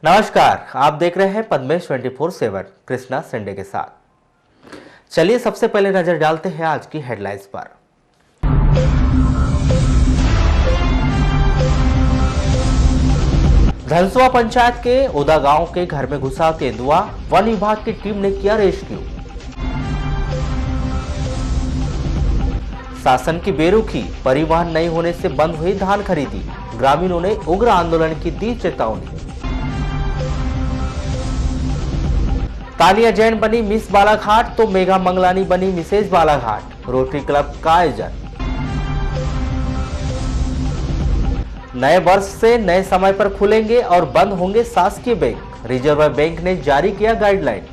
नमस्कार, आप देख रहे हैं पद्मेश 24/7 कृष्णा संडे के साथ। चलिए सबसे पहले नजर डालते हैं आज की हेडलाइंस पर। धनसुआ पंचायत के ओदा गांव के घर में घुसा तेंदुआ, वन विभाग की टीम ने किया रेस्क्यू। शासन की बेरुखी, परिवहन नहीं होने से बंद हुई धान खरीदी, ग्रामीणों ने उग्र आंदोलन की दी चेतावनी। तानिया जैन बनी मिस बालाघाट तो मेघा मंगलानी बनी मिसेज बालाघाट, रोटरी क्लब का आयोजन। नए वर्ष से नए समय पर खुलेंगे और बंद होंगे शासकीय बैंक, रिजर्व बैंक ने जारी किया गाइडलाइन।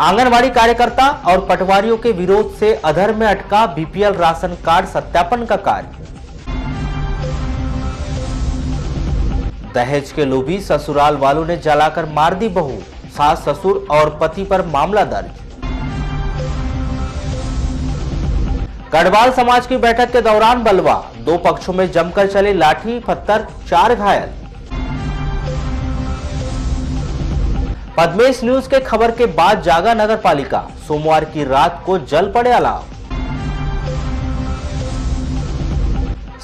आंगनवाड़ी कार्यकर्ता और पटवारियों के विरोध से अधर में अटका बीपीएल राशन कार्ड सत्यापन का कार्य। दहेज के लोभी ससुराल वालों ने जलाकर मार दी बहू, सास ससुर और पति पर मामला दर्ज। गढ़वाल समाज की बैठक के दौरान बलवा, दो पक्षों में जमकर चले लाठी पत्थर, 4 घायल। पद्मेश न्यूज के खबर के बाद जागा नगर पालिका, सोमवार की रात को जल पड़े अलाव।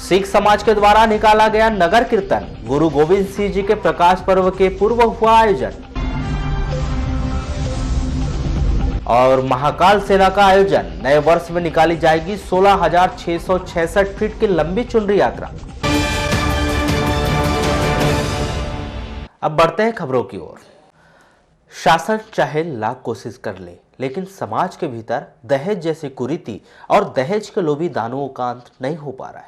सिख समाज के द्वारा निकाला गया नगर कीर्तन, गुरु गोविंद सिंह जी के प्रकाश पर्व के पूर्व हुआ आयोजन। और महाकाल सेना का आयोजन, नए वर्ष में निकाली जाएगी 16,666 फीट की लंबी चुनरी यात्रा। अब बढ़ते हैं खबरों की ओर। शासन चाहे लाख कोशिश कर ले, लेकिन समाज के भीतर दहेज जैसी कुरीति और दहेज के लोभी दानवों का अंत नहीं हो पा रहा है।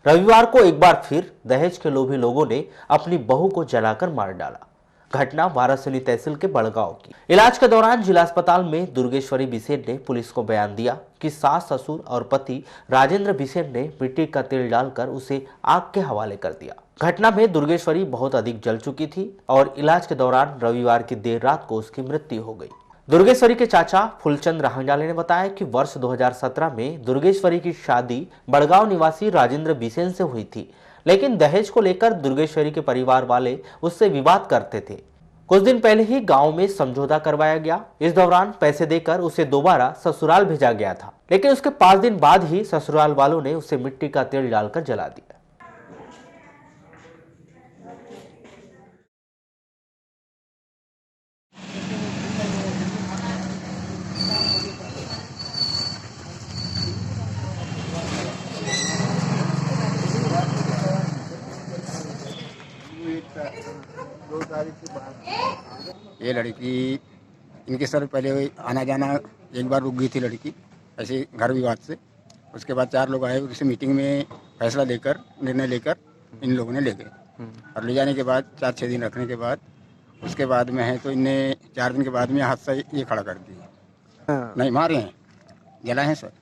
रविवार को एक बार फिर दहेज के लोभी लोगों ने अपनी बहू को जलाकर मार डाला। घटना वारासिनी तहसील के बड़गांव की। इलाज के दौरान जिला अस्पताल में दुर्गेश्वरी बिसेन ने पुलिस को बयान दिया कि सास ससुर और पति राजेंद्र बिसेन ने मिट्टी का तेल डालकर उसे आग के हवाले कर दिया। घटना में दुर्गेश्वरी बहुत अधिक जल चुकी थी और इलाज के दौरान रविवार की देर रात को उसकी मृत्यु हो गई। दुर्गेश्वरी के चाचा फुलचंद राहंजाले ने बताया कि वर्ष 2017 में दुर्गेश्वरी की शादी बड़गांव निवासी राजेंद्र बिसेन से हुई थी, लेकिन दहेज को लेकर दुर्गेश्वरी के परिवार वाले उससे विवाद करते थे। कुछ दिन पहले ही गांव में समझौता करवाया गया। इस दौरान पैसे देकर उसे दोबारा ससुराल भेजा गया था, लेकिन उसके 5 दिन बाद ही ससुराल वालों ने उसे मिट्टी का तेल डालकर जला दिया। ये लड़की इनके सर पहले आना जाना एक बार रुक गई थी लड़की, ऐसे घर विवाद से। उसके बाद 4 लोग आए, उसी मीटिंग में फैसला लेकर निर्णय लेकर इन लोगों ने ले गए और ले जाने के बाद 4-6 दिन रखने के बाद उसके बाद में है तो इनने 4 दिन के बाद में हादसा ये खड़ा कर दिया। नहीं मारे हैं, जला है सर।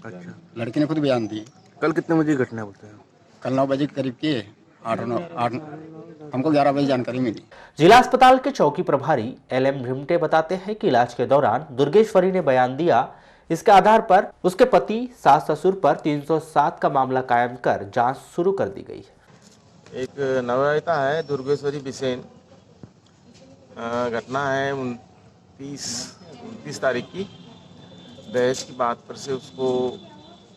अच्छा, लड़की ने खुद बयान दिए। कल कितने बजे घटना बोलते हैं? कल 9 बजे के करीब किए, 8 हमको 11 बजे जानकारी मिली। जिला अस्पताल के चौकी प्रभारी LM रिमटे बताते हैं कि इलाज के दौरान दुर्गेश्वरी ने बयान दिया। इसके आधार पर उसके पति सास ससुर पर 307 का मामला कायम कर जांच शुरू कर दी गई है। एक नवविवाहिता है दुर्गेश्वरी बिसेन। घटना है 29 तारीख की। दहेज की बात पर से उसको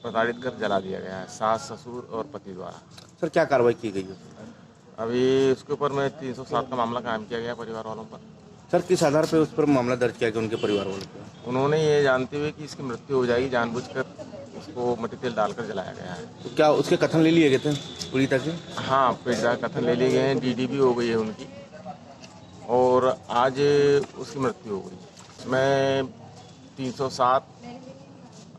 प्रताड़ित कर जला दिया गया है, सास ससुर और पति द्वारा। सर क्या कार्रवाई की गई है? अभी उसके ऊपर में 307 का मामला कायम किया गया परिवार वालों पर। सर किस आधार पर उस पर मामला दर्ज किया गया उनके परिवार वालों पर? उन्होंने ये जानते हुए कि इसकी मृत्यु हो जाएगी, जानबूझकर उसको मिट्टी तेल डालकर जलाया गया है। तो क्या उसके कथन ले लिए गए थे पीड़िता के? हाँ, पीड़िता के कथन ले लिए गए हैं, DD भी हो गई है उनकी और आज उसकी मृत्यु हो गई। इसमें 307,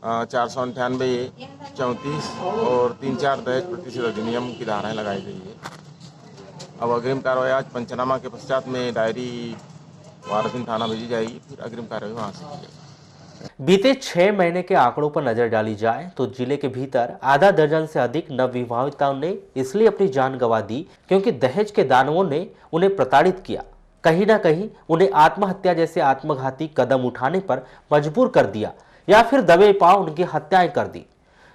498, 34 और 3-4 दहेज प्रतिशत अधिनियम की धाराएं लगाई गई है। अब अग्रिम कार्रवाई आज पंचनामा के पश्चात में डायरी वारासिनी थाना भेजी जाएगी, फिर अग्रिम कार्रवाई वहाँ से की जाएगी। बीते 6 महीने के आंकड़ों पर नजर डाली जाए तो जिले के भीतर आधा दर्जन से अधिक नवविवाहिताओं ने इसलिए अपनी जान गंवा दी क्योंकि दहेज के दानवों ने उन्हें प्रताड़ित किया। कहीं ना कहीं उन्हें आत्महत्या जैसे आत्मघाती कदम उठाने पर मजबूर कर दिया या फिर दबे पांव उनकी हत्याएं कर दी।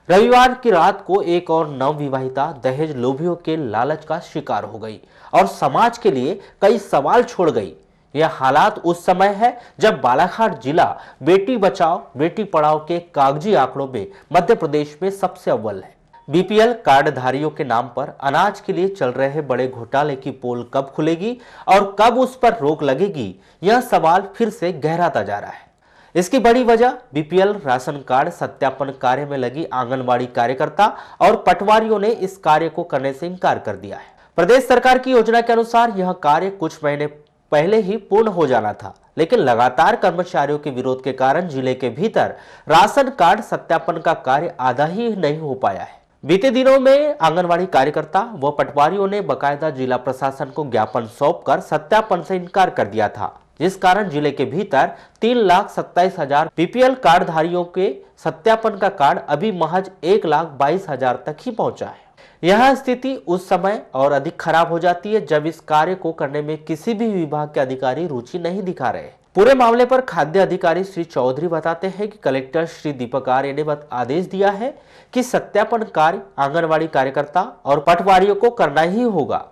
रविवार की रात को एक और नवविवाहिता दहेज लोभियों के लालच का शिकार हो गई और समाज के लिए कई सवाल छोड़ गई। यह हालात उस समय है जब बालाघाट जिला बेटी बचाओ बेटी पढ़ाओ के कागजी आंकड़ों में मध्य प्रदेश में सबसे अव्वल है। बीपीएल कार्डधारियों के नाम पर अनाज के लिए चल रहे बड़े घोटाले की पोल कब खुलेगी और कब उस पर रोक लगेगी, यह सवाल फिर से गहराता जा रहा है। इसकी बड़ी वजह बीपीएल राशन कार्ड सत्यापन कार्य में लगी आंगनबाड़ी कार्यकर्ता और पटवारियों ने इस कार्य को करने से इनकार कर दिया है। प्रदेश सरकार की योजना के अनुसार यह कार्य कुछ महीने पहले ही पूर्ण हो जाना था, लेकिन लगातार कर्मचारियों के विरोध के कारण जिले के भीतर राशन कार्ड सत्यापन का कार्य आधा ही नहीं हो पाया है। बीते दिनों में आंगनबाड़ी कार्यकर्ता व पटवारियों ने बकायदा जिला प्रशासन को ज्ञापन सौंपकर सत्यापन से इनकार कर दिया था, जिस कारण जिले के भीतर 3,27,000 बीपीएल कार्डधारियों के सत्यापन का कार्ड अभी महज 1,22,000 तक ही पहुंचा है। यह स्थिति उस समय और अधिक खराब हो जाती है जब इस कार्य को करने में किसी भी विभाग के अधिकारी रुचि नहीं दिखा रहे। पूरे मामले पर खाद्य अधिकारी श्री चौधरी बताते हैं कि कलेक्टर श्री दीपक आर्य ने आदेश दिया है कि सत्यापन कार्य आंगनबाड़ी कार्यकर्ता और पटवारियों को करना ही होगा।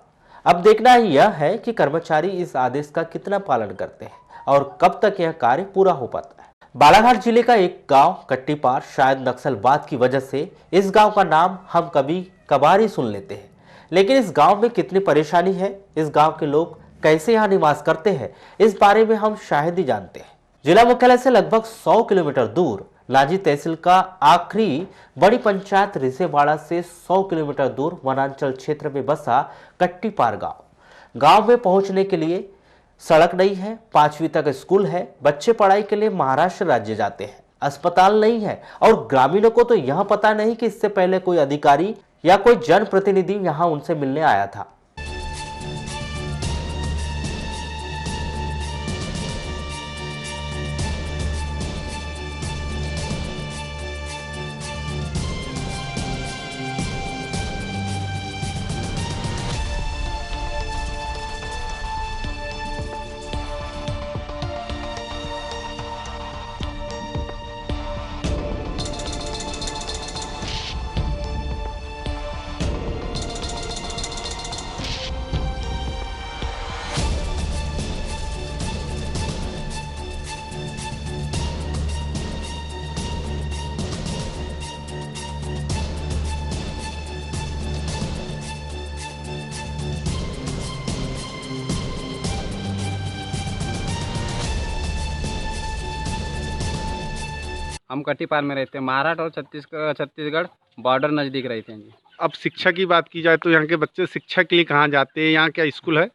अब देखना यह है कि कर्मचारी इस आदेश का कितना पालन करते हैं और कब तक यह कार्य पूरा हो पाता है। बालाघाट जिले का एक गांव कट्टीपार शायद नक्सलवाद की वजह से इस गांव का नाम हम कभी कभार ही सुन लेते हैं, लेकिन इस गांव में कितनी परेशानी है, इस गांव के लोग कैसे यहाँ निवास करते हैं, इस बारे में हम शायद ही जानते हैं। जिला मुख्यालय से लगभग 100 किलोमीटर दूर लांजी तहसील का आखिरी बड़ी पंचायत रिसेवाड़ा से 100 किलोमीटर दूर वनांचल क्षेत्र में बसा कट्टीपार गांव में पहुंचने के लिए सड़क नहीं है, 5वीं तक स्कूल है, बच्चे पढ़ाई के लिए महाराष्ट्र राज्य जाते हैं, अस्पताल नहीं है और ग्रामीणों को तो यह पता नहीं कि इससे पहले कोई अधिकारी या कोई जनप्रतिनिधि यहां उनसे मिलने आया था। हम कट्टीपार में रहते हैं। महाराष्ट्र और छत्तीसगढ़ बॉर्डर नज़दीक रहते हैं जी। अब शिक्षा की बात की जाए तो यहाँ के बच्चे शिक्षा के लिए कहाँ जाते हैं? यहाँ क्या स्कूल है?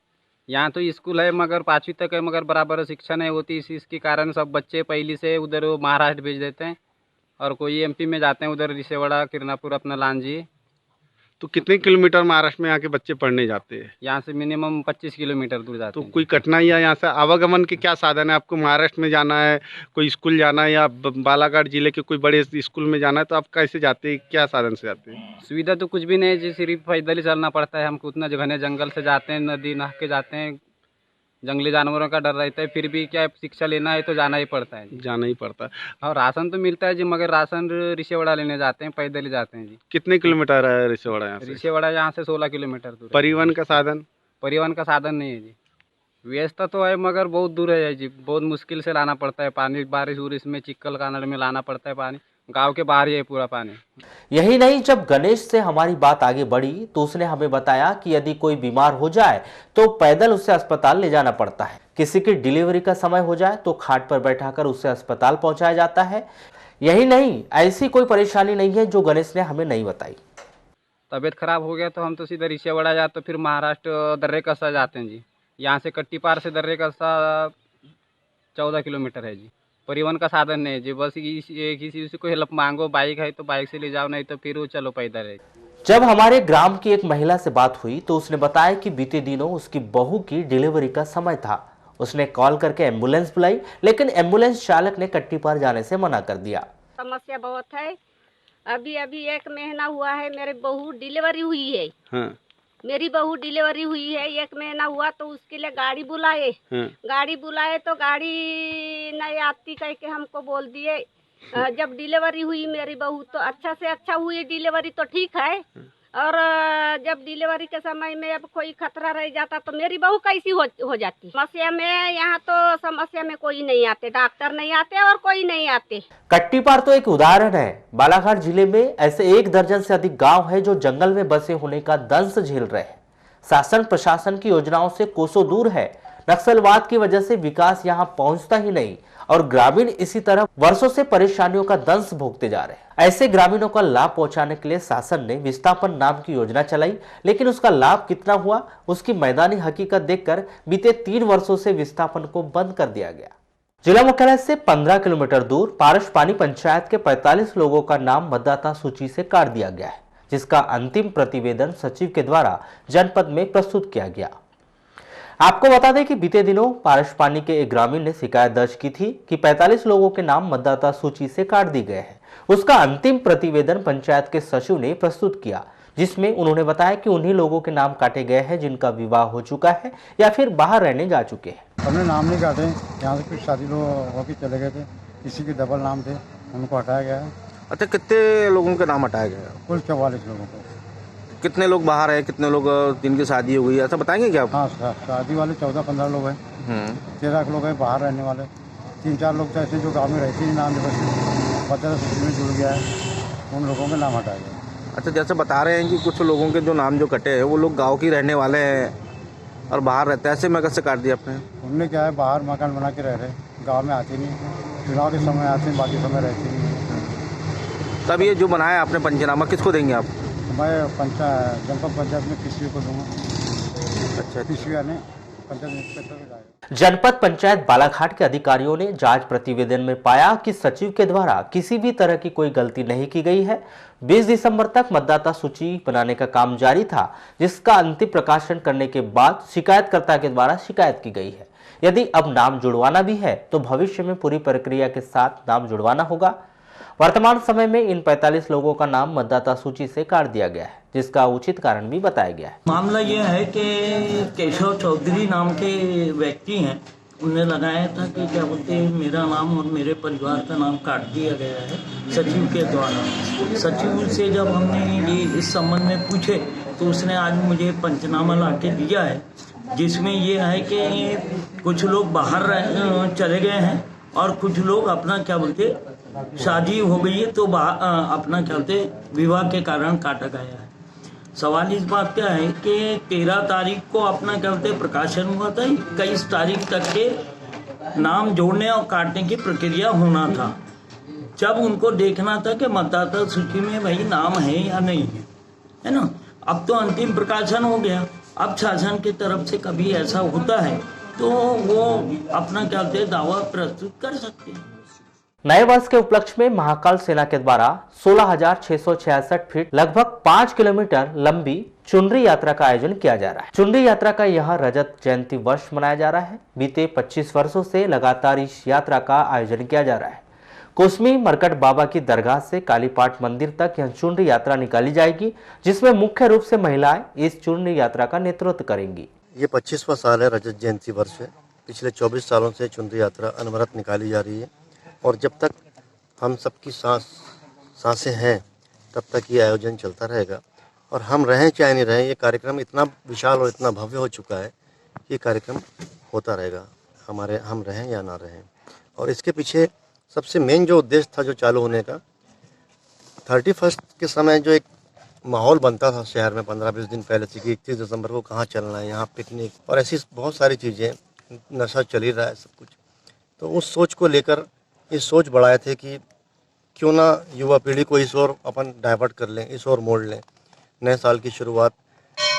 यहाँ तो स्कूल है मगर 5वीं तक है, मगर बराबर शिक्षा नहीं होती। इसके कारण सब बच्चे पहले से उधर महाराष्ट्र भेज देते हैं और कोई एमपी में जाते हैं, उधर रिसेवाड़ा किरनापुर अपना लांजी। तो कितने किलोमीटर महाराष्ट्र में यहाँ के बच्चे पढ़ने जाते हैं? यहाँ से मिनिमम 25 किलोमीटर दूर जाते तो हैं। कोई कठिनाई या यहाँ से आवागमन के क्या साधन है? आपको महाराष्ट्र में जाना है, कोई स्कूल जाना है या बालाघाट जिले के कोई बड़े स्कूल में जाना है, तो आप कैसे जाते हैं? क्या साधन से जाते हैं? सुविधा तो कुछ भी नहीं है जी, सिर्फ पैदल ही चलना पड़ता है हमको। उतना घने जंगल से जाते हैं, नदी नहा के जाते हैं, जंगली जानवरों का डर रहता है, फिर भी क्या शिक्षा लेना है तो जाना ही पड़ता है। जाना ही पड़ता है। और राशन तो मिलता है जी, मगर राशन रिसेवाड़ा लेने जाते हैं, पैदल ही जाते हैं जी। कितने किलोमीटर है रिसेवाड़ा यहाँ से? रिसेवाड़ा यहाँ से 16 किलोमीटर दूर है। परिवहन का साधन? परिवहन का साधन नहीं है जी। व्यवस्था तो है मगर बहुत दूर है जी, बहुत मुश्किल से लाना पड़ता है पानी। बारिश उरिश में चिक्कल कानड़ में लाना पड़ता है पानी, गांव के बाहर ही है पूरा पानी। यही नहीं, जब गणेश से हमारी बात आगे बढ़ी तो उसने हमें बताया कि यदि कोई बीमार हो जाए तो पैदल उसे अस्पताल ले जाना पड़ता है। किसी की डिलीवरी का समय हो जाए तो खाट पर बैठाकर उसे अस्पताल पहुंचाया जाता है। यही नहीं, ऐसी कोई परेशानी नहीं है जो गणेश ने हमें नहीं बताई। तबीयत खराब हो गया तो हम तो सीधा रिसेवाड़ा या तो फिर महाराष्ट्र दर्रे कस्सा जाते हैं जी। यहाँ से कट्टीपार से दर्रे कस्सा 14 किलोमीटर है जी। परिवहन का साधन नहीं है जी, बस किसी से कोई हेल्प मांगो, बाइक है तो बाइक से ले जाओ, नहीं तो फिर चलो पैदल है। जब हमारे ग्राम की एक महिला से बात हुई तो उसने बताया कि बीते दिनों उसकी बहू की डिलीवरी का समय था। उसने कॉल करके एम्बुलेंस बुलाई, लेकिन एम्बुलेंस चालक ने कट्टीपार जाने से मना कर दिया। समस्या बहुत है। अभी 1 महीना हुआ है मेरी बहू डिलीवरी हुई है। हाँ। मेरी बहू डिलीवरी हुई है, 1 महीना हुआ तो उसके लिए गाड़ी बुलाए। हाँ। गाड़ी बुलाए तो गाड़ी नहीं आती कह के हमको बोल दिए जब डिलीवरी हुई मेरी बहू तो अच्छा से अच्छा हुई डिलीवरी तो ठीक है, और जब डिलीवरी के समय में अब कोई खतरा रह जाता तो मेरी बहू कैसी हो जाती। समस्या में यहाँ तो समस्या में कोई नहीं आते, डॉक्टर नहीं आते और कोई नहीं आते। कट्टीपार तो एक उदाहरण है। बालाघाट जिले में ऐसे 1 दर्जन से अधिक गांव है जो जंगल में बसे होने का दंश झेल रहे हैं। शासन प्रशासन की योजनाओं से कोसों दूर है। नक्सलवाद की वजह से विकास यहां पहुंचता ही नहीं और ग्रामीण इसी तरह वर्षों से परेशानियों का दंश भोगते जा रहे हैं। ऐसे ग्रामीणों का लाभ पहुंचाने के लिए शासन ने विस्थापन नाम की योजना चलाई, लेकिन उसका लाभ कितना हुआ, उसकी मैदानी हकीकत देखकर बीते 3 वर्षों से विस्थापन को बंद कर दिया गया। जिला मुख्यालय से 15 किलोमीटर दूर पारसपानी पंचायत के 45 लोगों का नाम मतदाता सूची से काट दिया गया है, जिसका अंतिम प्रतिवेदन सचिव के द्वारा जनपद में प्रस्तुत किया गया। आपको बता दें कि बीते दिनों पारसपानी के एक ग्रामीण ने शिकायत दर्ज की थी कि 45 लोगों के नाम मतदाता सूची से काट दी गए हैं। उसका अंतिम प्रतिवेदन पंचायत के सचिव ने प्रस्तुत किया, जिसमें उन्होंने बताया कि उन्हीं लोगों के नाम काटे गए हैं जिनका विवाह हो चुका है या फिर बाहर रहने जा चुके हैं। हमने नाम नहीं काटे, यहाँ से कुछ शादी लोग होकर चले गए थे, किसी के डबल नाम थे, उनको हटाया गया है। अच्छा, कितने लोगों के नाम हटाए गए? कुल 44 लोगों को। कितने लोग बाहर है, कितने लोग जिनकी शादी हो गई, ऐसा बताएंगे क्या आप? हाँ, शादी वाले 14-15 लोग हैं, 13 लोग हैं बाहर रहने वाले, 3-4 लोग तो ऐसे जो गाँव में रहते हैं नाम पता सूची में जुड़ गया है, उन लोगों के नाम हटाए गए। अच्छा, जैसे बता रहे हैं कि कुछ लोगों के जो नाम जो कटे हैं वो लोग गाँव की रहने वाले हैं और बाहर रहते हैं, ऐसे में कैसे काट दिया आपने? उनने क्या है, बाहर मकान बना के रह रहे, गाँव में आते नहीं, चुनाव के समय आते हैं, बाकी समय रहते नहीं। तब ये जो बनाया आपने पंचनामा किसको देंगे आप? मैं जनपद पंचायत में किसी को दूंगा। अच्छा, किसी यानी पंचायत इंस्पेक्टर को जाएगा। जनपद पंचायत बालाघाट के अधिकारियों ने जांच प्रतिवेदन में पाया कि सचिव के द्वारा किसी भी तरह की कोई गलती नहीं की गई है। 20 दिसंबर तक मतदाता सूची बनाने का काम जारी था, जिसका अंतिम प्रकाशन करने के बाद शिकायतकर्ता के द्वारा शिकायत की गई है। यदि अब नाम जुड़वाना भी है तो भविष्य में पूरी प्रक्रिया के साथ नाम जुड़वाना होगा। वर्तमान समय में इन 45 लोगों का नाम मतदाता सूची से काट दिया गया है, जिसका उचित कारण भी बताया गया है। मामला यह है कि केशव चौधरी नाम के व्यक्ति हैं, उन्होंने लगाया था कि क्या बोलते हैं मेरा नाम और मेरे परिवार का नाम काट दिया गया है सचिव के द्वारा। सचिव से जब हमने ये इस संबंध में पूछे तो उसने आज मुझे पंचनामा ला के दिया है, जिसमें ये है कि कुछ लोग बाहर चले गए हैं और कुछ लोग अपना क्या बोलते शादी हो गई है तो अपना क्या बोलते विवाह के कारण काटा गया है। सवाल इस बात का है कि 13 तारीख को अपना क्या बोलते प्रकाशन हुआ था, 21 तारीख तक के नाम जोड़ने और काटने की प्रक्रिया होना था, जब उनको देखना था कि मतदाता सूची में वही नाम है या नहीं है ना। अब तो अंतिम प्रकाशन हो गया, अब शासन की तरफ से कभी ऐसा होता है तो वो अपना क्या बोलते दावा प्रस्तुत कर सकते हैं। नए वर्ष के उपलक्ष्य में महाकाल सेना के द्वारा 16,666 फीट लगभग 5 किलोमीटर लंबी चुनरी यात्रा का आयोजन किया जा रहा है। चुनरी यात्रा का यह रजत जयंती वर्ष मनाया जा रहा है। बीते 25 वर्षों से लगातार इस यात्रा का आयोजन किया जा रहा है। कोसमी मरकट बाबा की दरगाह से कालीपाट मंदिर तक यह चुनरी यात्रा निकाली जाएगी, जिसमें मुख्य रूप से महिलाएं इस चुनरी यात्रा का नेतृत्व करेंगी। ये 25वां साल है, रजत जयंती वर्ष है। पिछले 24 सालों से चुनरी यात्रा अनवरत निकाली जा रही है और जब तक हम सबकी सांसें हैं तब तक ये आयोजन चलता रहेगा। और हम रहें चाहे नहीं रहें, ये कार्यक्रम इतना विशाल और इतना भव्य हो चुका है कि ये कार्यक्रम होता रहेगा, हम रहें या ना रहें। और इसके पीछे सबसे मेन जो उद्देश्य था जो चालू होने का, 31 के समय जो एक माहौल बनता था शहर में 15-20 दिन पहले से कि 31 दिसंबर को कहाँ चलना है, यहाँ पिकनिक और ऐसी बहुत सारी चीज़ें, नशा चल ही रहा है सब कुछ। तो उस सोच को लेकर ये सोच बढ़ाए थे कि क्यों ना युवा पीढ़ी को इस ओर अपन डाइवर्ट कर लें, इस ओर मोड़ लें। नए साल की शुरुआत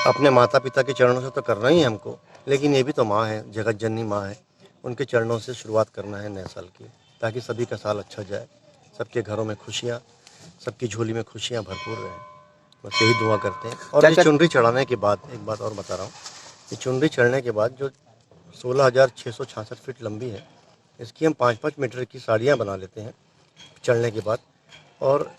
अपने माता पिता के चरणों से तो करना ही है हमको, लेकिन ये भी तो माँ है, जगत जननी माँ है, उनके चरणों से शुरुआत करना है नए साल की, ताकि सभी का साल अच्छा जाए, सबके घरों में खुशियाँ, सबकी झोली में खुशियाँ भरपूर रहें, बस यही दुआ करते हैं। और ये चुनरी चढ़ाने के बाद एक बात और बता रहा हूँ, ये चुनरी चढ़ने के बाद जो 16,666 फीट लंबी है, इसकी हम 5-5 मीटर की साड़ियाँ बना लेते हैं चढ़ने के बाद, और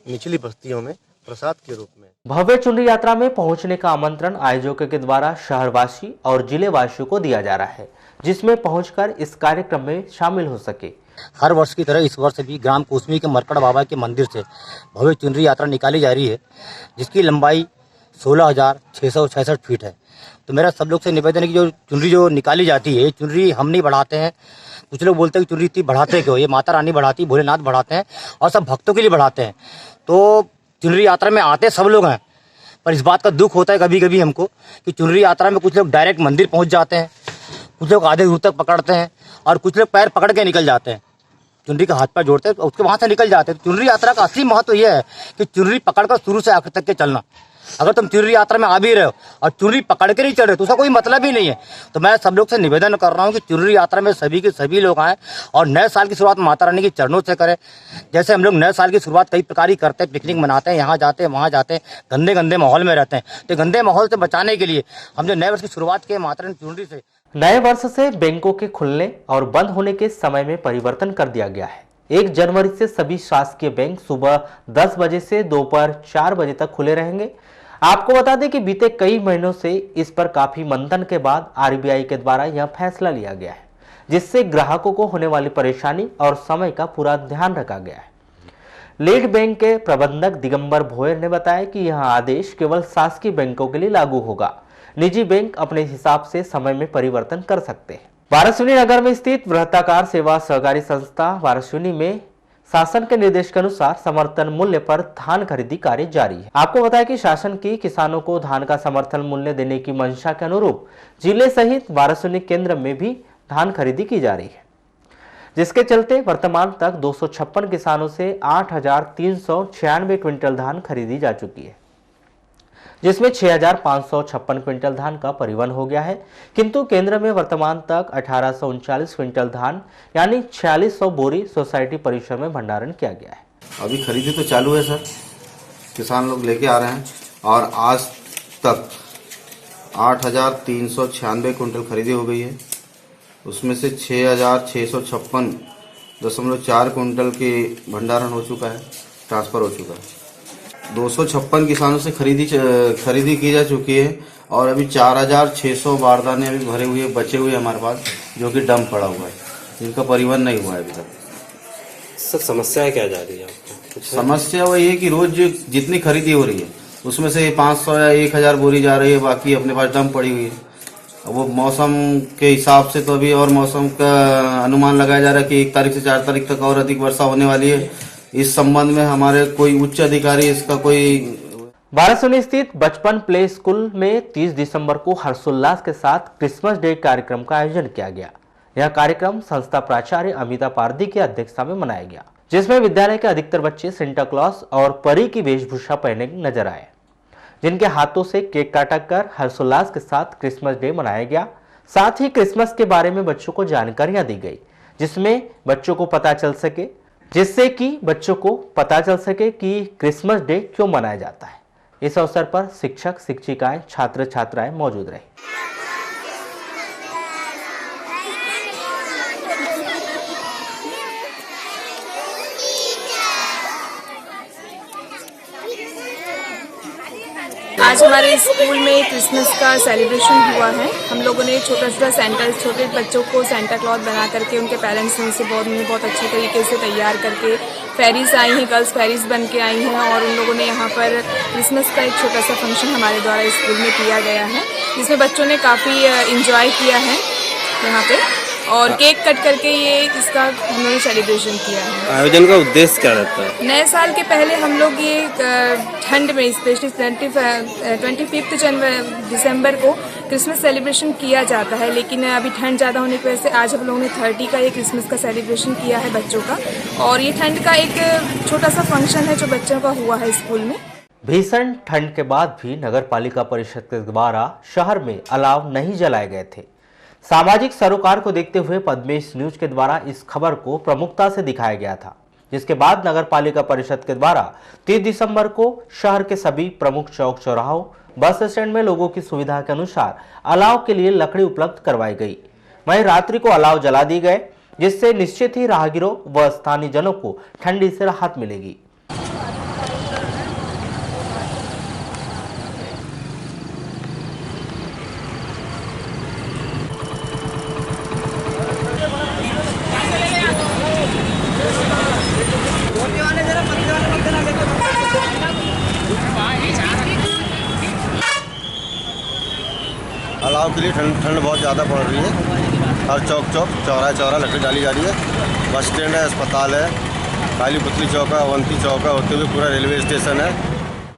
निचली बस्तियों में प्रसाद के रूप में। भव्य चुनरी यात्रा में पहुंचने का आमंत्रण आयोजकों के द्वारा शहरवासी और जिले वासियों को दिया जा रहा है, जिसमें पहुंचकर इस कार्यक्रम में शामिल हो सके। हर वर्ष की तरह इस वर्ष भी ग्राम कुसमी के मरकड़ बाबा के मंदिर से भव्य चुनरी यात्रा निकाली जा रही है, जिसकी लंबाई 16,666 फीट है। तो मेरा सब लोग से निवेदन है कि जो चुनरी जो निकाली जाती है, चुनरी हम नहीं बढ़ाते हैं। कुछ लोग बोलते हैं कि चुनरी इतनी बढ़ाते क्यों, ये माता रानी बढ़ाती, भोलेनाथ बढ़ाते हैं और सब भक्तों के लिए बढ़ाते हैं। तो चुनरी यात्रा में आते सब लोग हैं, पर इस बात का दुख होता है कभी कभी हमको कि चुनरी यात्रा में कुछ लोग डायरेक्ट मंदिर पहुंच जाते हैं, कुछ लोग आधे दूर तक पकड़ते हैं और कुछ लोग पैर पकड़ के निकल जाते हैं, चुनरी का हाथ पैर जोड़ते हैं उसके वहाँ से निकल जाते हैं। चुनरी यात्रा का असली महत्व यह है कि चुनरी पकड़कर शुरू से आखिर तक के चलना। अगर तुम चुनरी यात्रा में आ भी रहे हो और चुनरी पकड़ के नहीं चल रहे तो उसका कोई मतलब ही नहीं है। तो मैं सब लोग से निवेदन कर रहा हूँ कि चुनरी यात्रा में सभी के सभी लोग आएँ और नए साल की शुरुआत माता रानी के चरणों से करें। जैसे हम लोग नए साल की शुरुआत कई प्रकार की करते हैं, पिकनिक मनाते हैं, यहाँ जाते हैं वहाँ जाते हैं, गंदे गंदे माहौल में रहते हैं। तो गंदे माहौल से बचाने के लिए हम जो नए वर्ष की शुरुआत की माता रानी चुनरी से। नए वर्ष से बैंकों के खुलने और बंद होने के समय में परिवर्तन कर दिया गया है। 1 जनवरी से सभी शासकीय बैंक सुबह 10 बजे से दोपहर 4 बजे तक खुले रहेंगे। आपको बता दें कि बीते कई महीनों से इस पर काफी मंथन के बाद आरबीआई के द्वारा यह फैसला लिया गया है, जिससे ग्राहकों को होने वाली परेशानी और समय का पूरा ध्यान रखा गया है। लीड बैंक के प्रबंधक दिगंबर भोयर ने बताया कि यह आदेश केवल शासकीय बैंकों के लिए लागू होगा। निजी बैंक अपने हिसाब से समय में परिवर्तन कर सकते हैं। वाराणसी नगर में स्थित वृहताकार सेवा सहकारी संस्था वाराणसी में शासन के निर्देश के अनुसार समर्थन मूल्य पर धान खरीदी कार्य जारी है। आपको बताया कि शासन की किसानों को धान का समर्थन मूल्य देने की मंशा के अनुरूप जिले सहित वाराणसी केंद्र में भी धान खरीदी की जा रही है, जिसके चलते वर्तमान तक 256 किसानों से 8,396 क्विंटल धान खरीदी जा चुकी है, जिसमें 6,556 क्विंटल धान का परिवहन हो गया है। किंतु केंद्र में वर्तमान तक 1,839 क्विंटल धान यानी 4600 बोरी सोसाइटी परिसर में भंडारण किया गया है। अभी खरीदी तो चालू है सर, किसान लोग लेके आ रहे हैं और आज तक 8,396 क्विंटल खरीदी हो गई है। उसमें से 6,656.4 क्विंटल की भंडारण हो चुका है, ट्रांसफर हो चुका है। 256 किसानों से खरीदी की जा चुकी है और अभी 4,600 बारदाने अभी भरे हुए बचे हुए हमारे पास, जो कि डंप पड़ा हुआ है, जिनका परिवहन नहीं हुआ है अभी तक। सर समस्या क्या जा रही है आपको? समस्या वही है कि रोज जितनी खरीदी हो रही है उसमें से 500 या 1,000 बोरी जा रही है, बाकी अपने पास डंप पड़ी हुई है। वो मौसम के हिसाब से तो अभी और मौसम का अनुमान लगाया जा रहा है कि 1 तारीख से 4 तारीख तक और अधिक वर्षा होने वाली है। इस संबंध में हमारे कोई उच्च अधिकारी इसका कोई। वाराणसी स्थित बचपन प्ले स्कूल में 30 दिसंबर को हर्षोल्लास के साथ क्रिसमस डे कार्यक्रम का आयोजन किया गया। यह कार्यक्रम संस्था प्राचार्य अमिता पारदी की अध्यक्षता में मनाया गया, जिसमें विद्यालय के अधिकतर बच्चे सेंटा क्लॉस और परी की वेशभूषा पहने नजर आए, जिनके हाथों से केक काटकर हर्षोल्लास के साथ क्रिसमस डे मनाया गया। साथ ही क्रिसमस के बारे में बच्चों को जानकारियां दी गई, जिससे बच्चों को पता चल सके कि क्रिसमस डे क्यों मनाया जाता है। इस अवसर पर शिक्षक शिक्षिकाएं छात्र छात्राएं मौजूद रहे। आज हमारे स्कूल में क्रिसमस का सेलिब्रेशन हुआ है। हम लोगों ने छोटे बच्चों को सेंटा क्लॉथ बना करके उनके पेरेंट्स ने उनसे बहुत अच्छे तरीके से तैयार करके फेरीज आई हैं, गर्ल्स फेरीज बन के आई हैं और उन लोगों ने यहाँ पर क्रिसमस का एक छोटा सा फंक्शन हमारे द्वारा स्कूल में किया गया है, जिसमें बच्चों ने काफ़ी इंजॉय किया है यहाँ पे और केक कट करके ये इसका हम लोगों ने सेलिब्रेशन किया है। आयोजन का उद्देश्य क्या रहता है? नए साल के पहले हम लोग ये ठंड में स्पेशली 25 दिसंबर को क्रिसमस सेलिब्रेशन किया जाता है, लेकिन अभी ठंड ज़्यादा होने की वजह से आज हम लोगों ने 30 का ये क्रिसमस का सेलिब्रेशन किया है बच्चों का। और ये ठंड का एक छोटा सा फंक्शन है जो बच्चों का हुआ है स्कूल में। भीषण ठंड के बाद भी नगर पालिका परिषद के द्वारा शहर में अलाव नहीं जलाए गए थे। सामाजिक सरोकार को देखते हुए पद्मेश न्यूज के द्वारा इस खबर को प्रमुखता से दिखाया गया था, जिसके बाद नगर पालिका परिषद के द्वारा 30 दिसंबर को शहर के सभी प्रमुख चौक चौराहों, बस स्टैंड में लोगों की सुविधा के अनुसार अलाव के लिए लकड़ी उपलब्ध करवाई गई। वहीं रात्रि को अलाव जला दिए गए, जिससे निश्चित ही राहगीरों व स्थानीय जनों को ठंडी से राहत मिलेगी। महिलाओं के लिए ठंड बहुत ज़्यादा पड़ रही है। हर चौक चौराहा लकड़ी डाली जा रही है। बस स्टैंड है, अस्पताल है, काली पुतली चौक है, अवंती चौक है, होते हुए पूरा रेलवे स्टेशन है।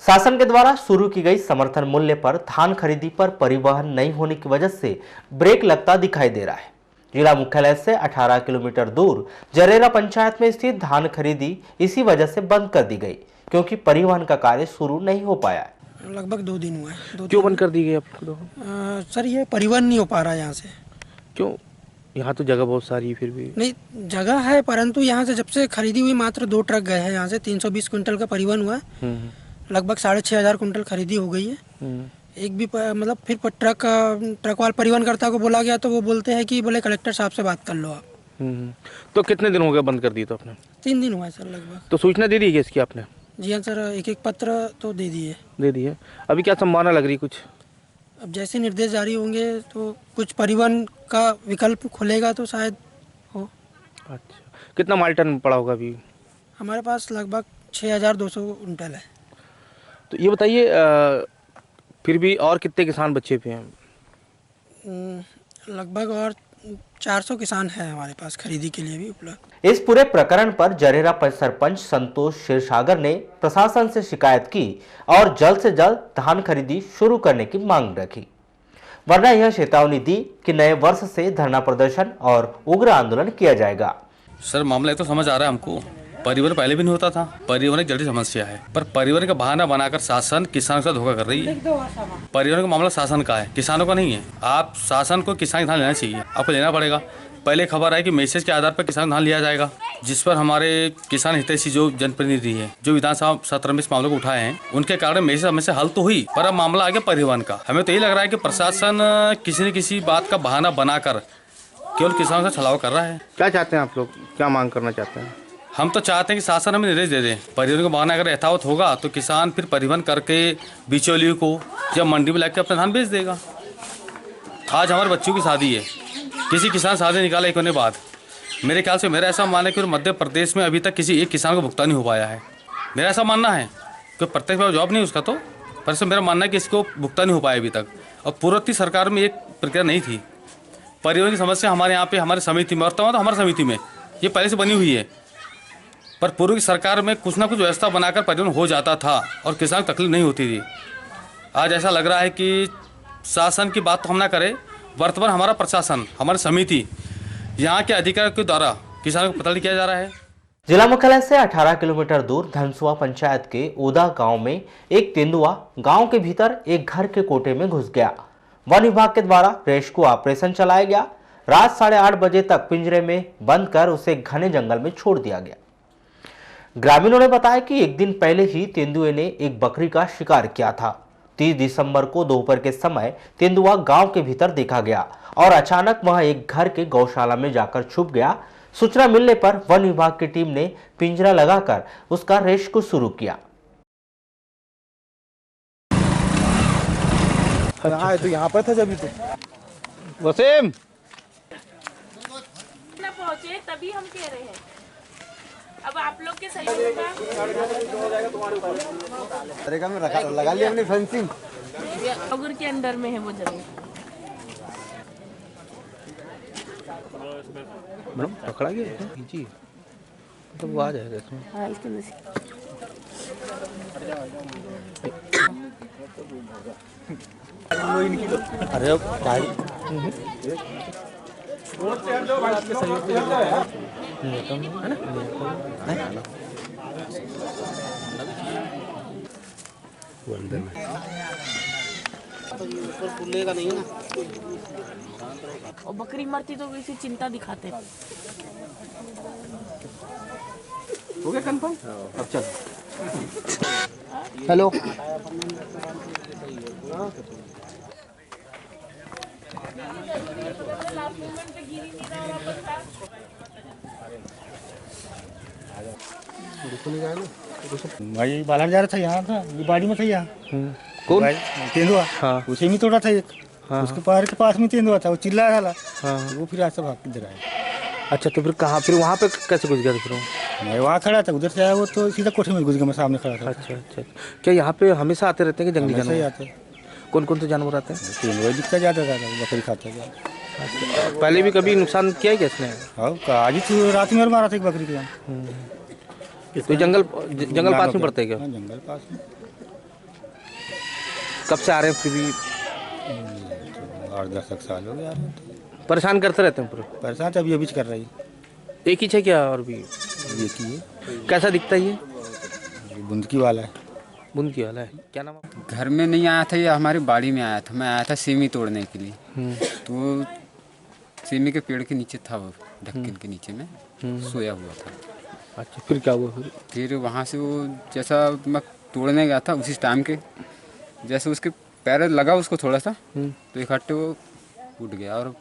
शासन के द्वारा शुरू की गई समर्थन मूल्य पर धान खरीदी पर परिवहन नहीं होने की वजह से ब्रेक लगता दिखाई दे रहा है। जिला मुख्यालय से 18 किलोमीटर दूर जरेरा पंचायत में स्थित धान खरीदी इसी वजह से बंद कर दी गई, क्योंकि परिवहन का कार्य शुरू नहीं हो पाया है। लगभग 2 दिन हुआ है। क्यों बंद कर दी गई आपको? सर ये परिवहन नहीं हो पा रहा है यहाँ से। क्यों? यहाँ तो जगह बहुत सारी है फिर भी। नहीं, जगह है, परंतु यहाँ से जब से खरीदी हुई मात्र 2 ट्रक गए हैं। यहाँ से 320 क्विंटल का परिवहन हुआ है। लगभग 6,500 क्विंटल खरीदी हो गई है। एक भी मतलब फिर ट्रक वाले परिवहनकर्ता को बोला गया तो वो बोलते हैं कि बोले कलेक्टर साहब से बात कर लो आप। तो कितने दिन हो गए बंद कर दी? तो आपने 3 दिन हुआ है सर लगभग। तो सूचना दे दी है इसकी आपने? जी हाँ सर, एक पत्र तो दे दिए। अभी क्या संभावना लग रही कुछ? अब जैसे निर्देश जारी होंगे तो कुछ परिवहन का विकल्प खुलेगा तो शायद हो। अच्छा, कितना माल टन पड़ा होगा अभी? हमारे पास लगभग 6,200 क्विंटल है। तो ये बताइए फिर भी और कितने किसान बचे पे हैं? लगभग और 400 किसान हैं हमारे पास खरीदी के लिए भी उपलब्ध। इस पूरे प्रकरण पर जरेरा सरपंच संतोष क्षीरसागर ने प्रशासन से शिकायत की और जल्द से जल्द धान खरीदी शुरू करने की मांग रखी, वरना यह चेतावनी दी कि नए वर्ष से धरना प्रदर्शन और उग्र आंदोलन किया जाएगा। सर मामला तो समझ आ रहा है हमको। परिवहन पहले भी नहीं होता था। परिवहन एक जटिल समस्या है, पर परिवहन का बहाना बनाकर शासन किसानों के साथ धोखा कर रही है। परिवहन का मामला शासन का है, किसानों का नहीं है। आप शासन को किसान धान लेना चाहिए, आपको लेना पड़ेगा। पहले खबर आई कि मैसेज के आधार पर किसान धान लिया जाएगा, जिस पर हमारे किसान हितैषी जो जनप्रतिनिधि है, जो विधानसभा सत्र में इस मामले को उठाए हैं, उनके कारण मैसेज हमें से हल तो हुई, पर अब मामला आ गया परिवहन का। हमें तो यही लग रहा है कि प्रशासन किसी न किसी बात का बहाना बनाकर केवल किसानों से छलावा कर रहा है। क्या चाहते हैं आप लोग, क्या मांग करना चाहते हैं? हम तो चाहते हैं कि शासन हमें निर्देश दे दे। परिवहन का बहाना अगर यथावत होगा तो किसान फिर परिवहन करके बिचौलियों को जब मंडी में लाकर अपना धान बेच देगा। आज हमारे बच्चों की शादी है, किसी किसान शादी निकाला एक होने बाद, मेरे ख्याल से मेरा ऐसा मानना है कि मध्य प्रदेश में अभी तक किसी एक किसान को भुगतान नहीं हो पाया है। मेरा ऐसा मानना है कि प्रत्यक्ष जॉब नहीं उसका, तो पर से मेरा मानना है कि इसको भुगतान नहीं हो पाया अभी तक। और पूर्ववर्ती सरकार में एक प्रक्रिया नहीं थी। परिवहन की समस्या हमारे यहाँ पे हमारी समिति में, वर्तमान तो हमारी समिति में ये पहले से बनी हुई है, पर पूर्व की सरकार में कुछ ना कुछ व्यवस्था बनाकर परिवहन हो जाता था और किसान को तकलीफ नहीं होती थी। आज ऐसा लग रहा है कि शासन की बात तो हम ना करें, वर्तमान हमारा प्रशासन, हमारी समिति, यहाँ के अधिकारियों के द्वारा किसानों को पता किया जा रहा है। जिला मुख्यालय से 18 किलोमीटर दूर धनसुआ पंचायत के ओदा गांव में एक तेंदुआ गांव के भीतर एक घर के कोटे में घुस गया। वन विभाग के द्वारा रेस्क्यू ऑपरेशन चलाया गया। रात 8:30 बजे तक पिंजरे में बंद कर उसे घने जंगल में छोड़ दिया गया। ग्रामीणों ने बताया कि एक दिन पहले ही तेंदुए ने एक बकरी का शिकार किया था। 30 दिसंबर को दोपहर के समय तेंदुआ गांव के भीतर देखा गया और अचानक वह एक घर के गौशाला में जाकर छुप गया। सूचना मिलने पर वन विभाग की टीम ने पिंजरा लगाकर उसका रेस्क्यू शुरू किया। हाँ, तो यहाँ पर था जब तो वसीम पहुंचे तभी हम कह रहे हैं। अब आप लोग के सही में लगा लिया हमने फेंसिंग अगर के अंदर में है वो जगह। मैडम पकड़ा गया जी, तो वो आ जाएगा इसमें। हाँ, इसके अंदर से अरे गाड़ी नहीं ना, और बकरी मरती तो किसी चिंता दिखाते। हो गया कंफर्म? अब चल। हेलो, भाई बालान जा रहा था, यहाँ था, ये बाड़ी में था यहाँ। कौन? तेंदुआ। हाँ। उसे में तोड़ा था एक। हाँ। उसके पैर के पास में तेंदुआ था, वो चिल्ला रहा था। हाँ। वो फिर ऐसा भाग के इधर आया। अच्छा, तो फिर कहाँ, फिर वहाँ पे कैसे घुस गया? तो फिर मैं वहाँ खड़ा था, उधर से आया वो तो सीधा कोठे में घुस गया, मैं सामने खड़ा था। अच्छा अच्छा, क्या यहाँ पे हमेशा आते रहते हैं कि जंगली जानवर जानवर? आते हैं। कौन कौन से जानवर आते हैं? तेंदुआ दिखता जाता था, बकरी खाता था। पहले भी कभी नुकसान किया है क्या इसने? हाँ, आज ही रात में और मारा था एक बकरी के यहाँ। तो जंगल पास में पड़ता है क्या? हाँ, जंगल पास में। कब से आ रहे हैं? फिर भी 8-10 साल हो गया। परेशान करते रहते हैं पूरे? परेशान तो अभी कर रही। एक ही है क्या? और भी एक ही है। कैसा दिखता है ये? बुंदकी वाला है। बुंदकी वाला है। क्या नाम? घर में नहीं आया था, ये हमारी बाड़ी में आया था। मैं आया था सेमी तोड़ने के लिए। तो सेमी के पेड़ के नीचे था, वो ढक्कन के नीचे में सोया हुआ था। अच्छा, फिर क्या हुआ? फिर वहाँ से वो जैसा मैं तोड़ने गया था, उसी टाइम के जैसे उसके पैर लगा उसको थोड़ा सा, तो इकट्ठे वो उठ गया और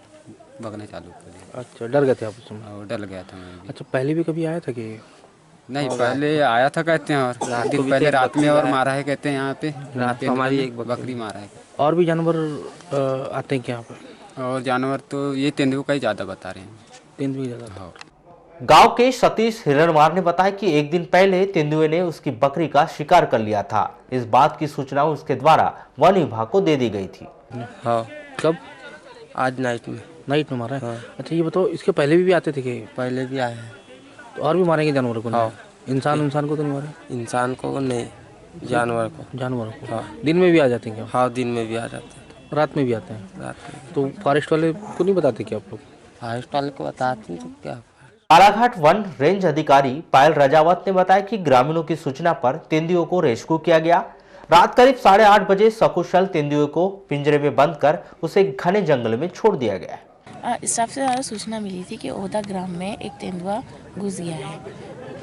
भगने चालू कर दिया। अच्छा, डर गए थे आप उस समय? और डर गया था मैं भी। अच्छा, पहले भी कभी आया था कि? नहीं, पहले आया था कहते हैं, और पहले रात में और मारा है कहते हैं यहाँ पे। रात में हमारी एक बकरी मारा है। और भी जानवर आते हैं क्या यहाँ पे? और जानवर तो ये तेंदुआ का ही ज़्यादा बता रहे हैं। तेंदुआ ज़्यादा? हाँ। गांव के सतीश हिरणमार ने बताया कि एक दिन पहले तेंदुए ने उसकी बकरी का शिकार कर लिया था। इस बात की सूचना उसके द्वारा वन विभाग को दे दी गई थी। हाँ। कब? आज नाइट में मारा है? हाँ। अच्छा, ये बताओ, इसके पहले भी आते थे क्या? पहले भी आए हैं। तो और भी मारेंगे जानवरों को? हाँ। इंसान को तो नहीं मारे? इंसान को नहीं, जानवर को। हाँ। दिन में भी आ जाते हैं क्या? हाँ, दिन में भी आ जाते हैं। रात में भी आते हैं? रात में। तो फॉरेस्ट वाले को नहीं बताते क्या आप लोग? फॉरेस्ट वाले को बताते हैं तो क्या। बालाघाट वन रेंज अधिकारी पायल राजावत ने बताया कि ग्रामीणों की सूचना पर तेंदुओं को रेस्क्यू किया गया। रात करीब 8:30 बजे सकुशल तेंदुए को पिंजरे में बंद कर उसे घने जंगल में छोड़ दिया गया। इस सबसे ज़्यादा सूचना मिली थी कि ओदा ग्राम में एक तेंदुआ घुस गया है।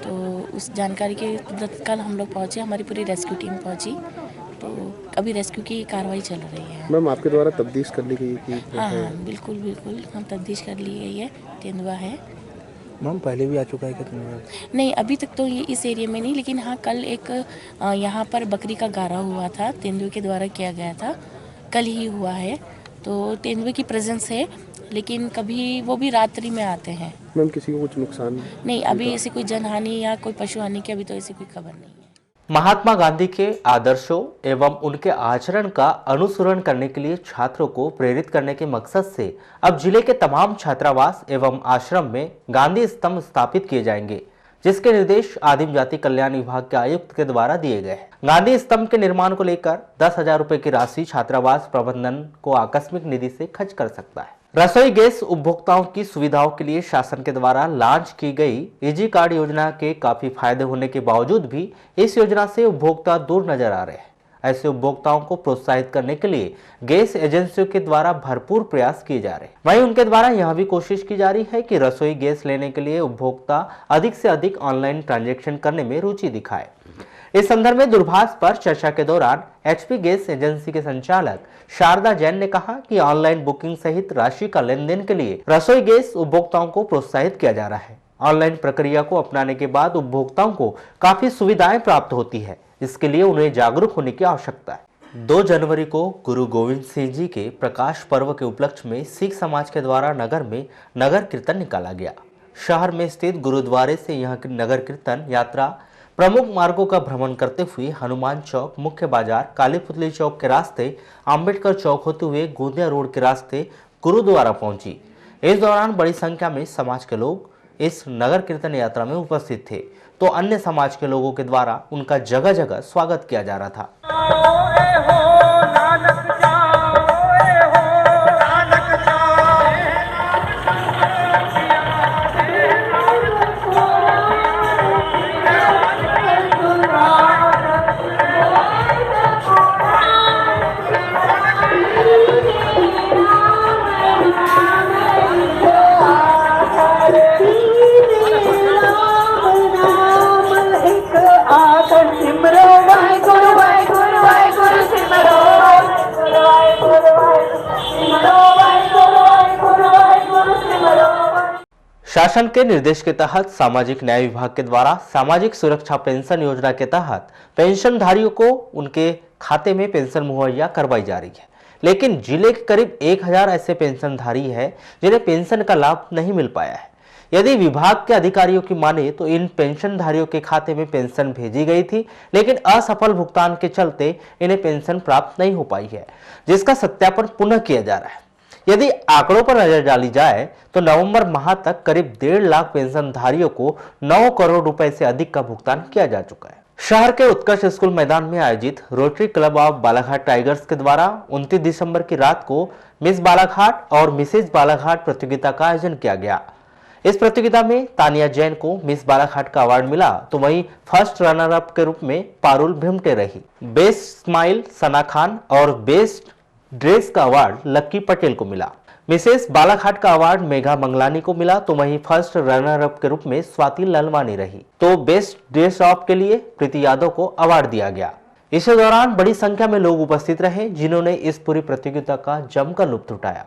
तो उस जानकारी के तत्काल हम लोग पहुँचे, हमारी पूरी रेस्क्यू टीम पहुँची। तो अभी रेस्क्यू की कार्रवाई चल रही है। मैम, आपके द्वारा तफ्तीश कर ली गई कि? हाँ, बिल्कुल हम तफ्तीश कर ली गई है। तेंदुआ है। मैम, पहले भी आ चुका है क्या तेंदुआ? नहीं, अभी तक तो ये इस एरिया में नहीं, लेकिन हाँ कल एक यहाँ पर बकरी का गारा हुआ था, तेंदुए के द्वारा किया गया था, कल ही हुआ है। तो तेंदुए की प्रेजेंस है, लेकिन कभी वो भी रात्रि में आते हैं। मैम, किसी को कुछ नुकसान नहीं, अभी ऐसी कोई जनहानि या कोई पशु हानि की अभी तो ऐसी कोई खबर नहीं है। महात्मा गांधी के आदर्शों एवं उनके आचरण का अनुसरण करने के लिए छात्रों को प्रेरित करने के मकसद से अब जिले के तमाम छात्रावास एवं आश्रम में गांधी स्तंभ स्थापित किए जाएंगे, जिसके निर्देश आदिम जाति कल्याण विभाग के आयुक्त के द्वारा दिए गए हैं। गांधी स्तंभ के निर्माण को लेकर 10,000 रुपए की राशि छात्रावास प्रबंधन को आकस्मिक निधि से खर्च कर सकता है। रसोई गैस उपभोक्ताओं की सुविधाओं के लिए शासन के द्वारा लॉन्च की गई इजी कार्ड योजना के काफी फायदे होने के बावजूद भी इस योजना से उपभोक्ता दूर नजर आ रहे हैं। ऐसे उपभोक्ताओं को प्रोत्साहित करने के लिए गैस एजेंसियों के द्वारा भरपूर प्रयास किए जा रहे हैं। वहीं उनके द्वारा यह भी कोशिश की जा रही है कि रसोई गैस लेने के लिए उपभोक्ता अधिक से अधिक ऑनलाइन ट्रांजैक्शन करने में रुचि दिखाए। इस संदर्भ में दूरभाष पर चर्चा के दौरान एचपी गैस एजेंसी के संचालक शारदा जैन ने कहा कि ऑनलाइन बुकिंग सहित राशि का लेन देन के लिए रसोई गैस उपभोक्ताओं को प्रोत्साहित किया जा रहा है। ऑनलाइन प्रक्रिया को अपनाने के बाद उपभोक्ताओं को काफी सुविधाएं प्राप्त होती है। इसके लिए उन्हें जागरूक होने की आवश्यकता है। 2 जनवरी को गुरु गोविंद सिंह जी के प्रकाश पर्व के उपलक्ष्य में सिख समाज के द्वारा नगर में नगर कीर्तन निकाला गया। शहर में स्थित गुरुद्वारे से यह नगर कीर्तन यात्रा प्रमुख मार्गों का भ्रमण करते हुए हनुमान चौक, मुख्य बाजार, काली पुतली चौक के रास्ते अंबेडकर चौक होते हुए गोंदिया रोड के रास्ते गुरुद्वारा पहुंची। इस दौरान बड़ी संख्या में समाज के लोग इस नगर कीर्तन यात्रा में उपस्थित थे, तो अन्य समाज के लोगों के द्वारा उनका जगह जगह स्वागत किया जा रहा था। शासन के निर्देश के तहत सामाजिक न्याय विभाग के द्वारा सामाजिक सुरक्षा पेंशन योजना के तहत पेंशनधारियों को उनके खाते में पेंशन मुहैया करवाई जा रही है, लेकिन जिले के करीब 1000 ऐसे पेंशनधारी हैं जिन्हें पेंशन का लाभ नहीं मिल पाया है। यदि विभाग के अधिकारियों की माने तो इन पेंशनधारियों के खाते में पेंशन भेजी गई थी, लेकिन असफल भुगतान के चलते इन्हें पेंशन प्राप्त नहीं हो पाई है, जिसका सत्यापन पुनः किया जा रहा है। यदि आंकड़ों पर नजर डाली जाए तो नवंबर माह तक करीब 1.5 लाख पेंशनधारियों को 9 करोड़ रुपए से अधिक का भुगतान किया जा चुका है। शहर के उत्कर्ष स्कूल मैदान में आयोजित rotary club of Balaghat tigers के द्वारा 29 दिसंबर की रात को मिस बालाघाट और मिसेज बालाघाट प्रतियोगिता का आयोजन किया गया। इस प्रतियोगिता में तानिया जैन को मिस बालाघाट का अवार्ड मिला, तो वहीं फर्स्ट रनर अप के रूप में पारुल भिमटे रही। बेस्ट स्माइल सना खान और बेस्ट ड्रेस का अवार्ड लक्की पटेल को मिला। मिसेस बालाघाट का अवार्ड मेघा मंगलानी को मिला, तो वहीं फर्स्ट रनर अप के रूप में स्वाति ललवानी रही। तो बेस्ट ड्रेस अप के लिए प्रीति यादव को अवार्ड दिया गया। इस दौरान बड़ी संख्या में लोग उपस्थित रहे, जिन्होंने इस पूरी प्रतियोगिता का जमकर लुत्फ उठाया।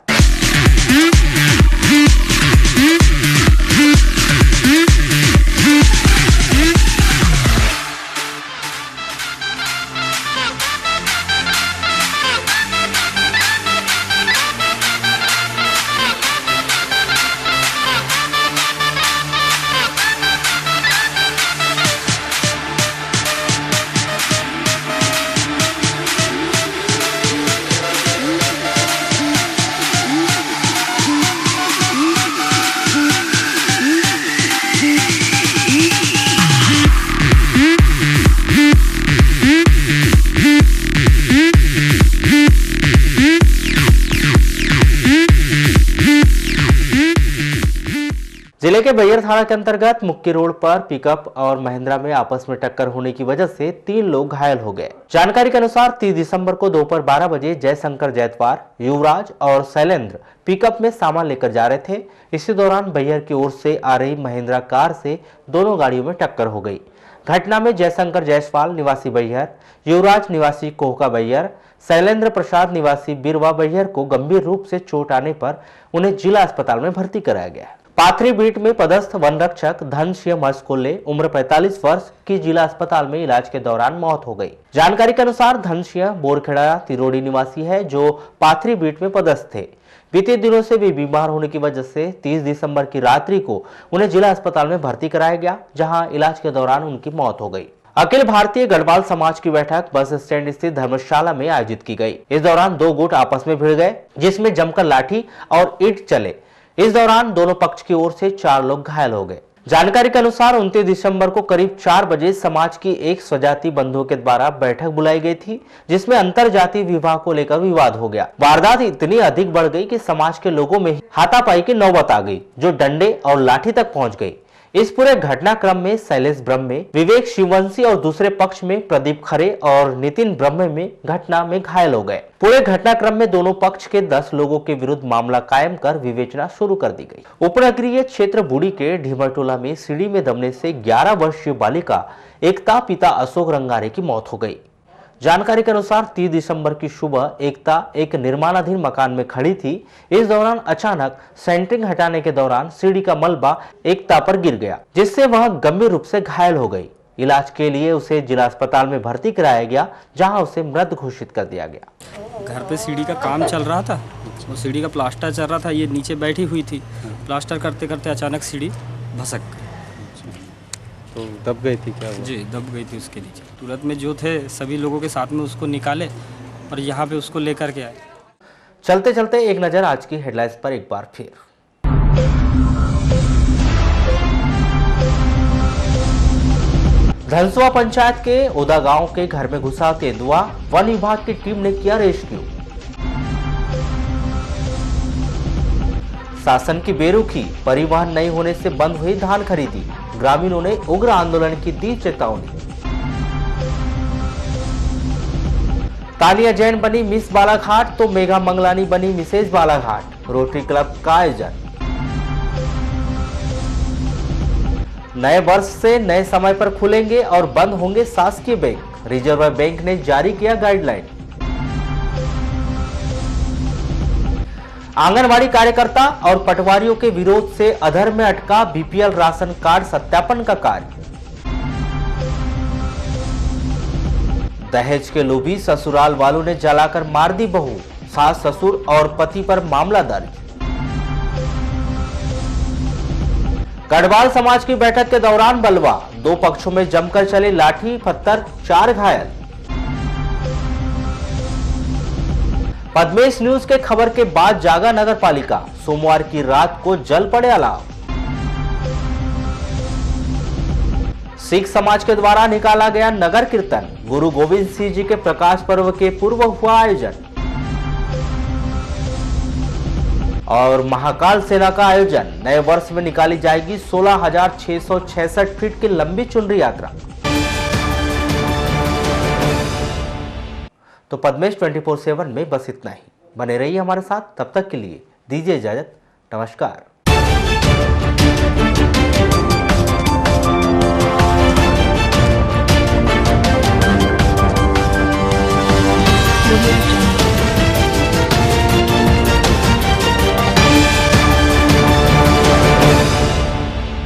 जिले के बैयर थाना के अंतर्गत मुक्की रोड पर पिकअप और महिंद्रा में आपस में टक्कर होने की वजह से 3 लोग घायल हो गए। जानकारी के अनुसार 30 दिसंबर को दोपहर 12 बजे जयशंकर जैतवार, युवराज और शैलेंद्र पिकअप में सामान लेकर जा रहे थे। इसी दौरान बैयर की ओर से आ रही महिंद्रा कार से दोनों गाड़ियों में टक्कर हो गई। घटना में जयशंकर जायसवाल निवासी बैयर, युवराज निवासी कोहका बैयर, शैलेंद्र प्रसाद निवासी बिरवा बैयर को गंभीर रूप से चोट आने पर उन्हें जिला अस्पताल में भर्ती कराया गया। पाथरी बीट में पदस्थ वन रक्षक धन सिंह मस्कोले उम्र 45 वर्ष की जिला अस्पताल में इलाज के दौरान मौत हो गई। जानकारी के अनुसार धन सिंह बोरखेड़ा तिरोड़ी निवासी है, जो पाथरी बीट में पदस्थ थे। बीते दिनों से वे बीमार होने की वजह से 30 दिसंबर की रात्रि को उन्हें जिला अस्पताल में भर्ती कराया गया, जहां इलाज के दौरान उनकी मौत हो गई। अखिल भारतीय गढ़वाल समाज की बैठक बस स्टैंड स्थित धर्मशाला में आयोजित की गई। इस दौरान 2 गुट आपस में भिड़ गए, जिसमें जमकर लाठी और ईंट चले। इस दौरान दोनों पक्ष की ओर से 4 लोग घायल हो गए। जानकारी के अनुसार 29 दिसंबर को करीब 4 बजे समाज की एक स्वजाति बंधुओं के द्वारा बैठक बुलाई गई थी, जिसमें अंतर जातीय विवाह को लेकर विवाद हो गया। वारदात इतनी अधिक बढ़ गई कि समाज के लोगों में हाथापाई की नौबत आ गई, जो डंडे और लाठी तक पहुंच गई। इस पूरे घटनाक्रम में शैलेश ब्रह्मे, विवेक शिववंशी और दूसरे पक्ष में प्रदीप खरे और नितिन ब्रह्मे में घटना में घायल हो गए। पूरे घटनाक्रम में दोनों पक्ष के 10 लोगों के विरुद्ध मामला कायम कर विवेचना शुरू कर दी गई। उपनगरीय क्षेत्र बूढ़ी के ढीमरटोला में सीढ़ी में दबने से 11 वर्षीय बालिका एकता पिता अशोक रंगारे की मौत हो गई। जानकारी के अनुसार 30 दिसंबर की सुबह एकता एक निर्माणाधीन मकान में खड़ी थी। इस दौरान अचानक सेंटरिंग हटाने के दौरान सीढ़ी का मलबा एकता पर गिर गया, जिससे वह गंभीर रूप से घायल हो गई। इलाज के लिए उसे जिला अस्पताल में भर्ती कराया गया, जहां उसे मृत घोषित कर दिया गया। घर पे सीढ़ी का काम चल रहा था, वो सीढ़ी का प्लास्टर चल रहा था, ये नीचे बैठी हुई थी। प्लास्टर करते करते अचानक सीढ़ी भसक गई। तो दब गई थी क्या वो? जी, दब गई थी उसके नीचे। तुरंत में जो थे सभी लोगों के साथ में उसको निकाले और यहाँ पे उसको लेकर के आए। चलते चलते एक नजर आज की हेडलाइंस पर एक बार फिर। धनसुआ पंचायत के ओदा गांव के घर में घुसा तेंदुआ, वन विभाग की टीम ने किया रेस्क्यू। शासन की बेरुखी, परिवहन नहीं होने से बंद हुई धान खरीदी, ग्रामीणों ने उग्र आंदोलन की दी चेतावनी। तानिया जैन बनी मिस बालाघाट तो मेघा मंगलानी बनी मिसेज बालाघाट, रोटरी क्लब का आयोजन। नए वर्ष से नए समय पर खुलेंगे और बंद होंगे शासकीय बैंक, रिजर्व बैंक ने जारी किया गाइडलाइन। आंगनवाड़ी कार्यकर्ता और पटवारियों के विरोध से अधर में अटका बीपीएल राशन कार्ड सत्यापन का कार्य। दहेज के लोभी ससुराल वालों ने जलाकर मार दी बहू, सास ससुर और पति पर मामला दर्ज। गढ़वाल समाज की बैठक के दौरान बलवा, दो पक्षों में जमकर चले लाठी पत्थर, 4 घायल। पद्मेश न्यूज के खबर के बाद जागा नगर पालिका, सोमवार की रात को जल पड़े अलाव। सिख समाज के द्वारा निकाला गया नगर कीर्तन, गुरु गोविंद सिंह जी के प्रकाश पर्व के पूर्व हुआ आयोजन। और महाकाल सेना का आयोजन, नए वर्ष में निकाली जाएगी 16,666 फीट की लंबी चुनरी यात्रा। तो पद्मेश 24/7 में बस इतना ही। बने रहिए हमारे साथ, तब तक के लिए दीजिए इजाजत। नमस्कार।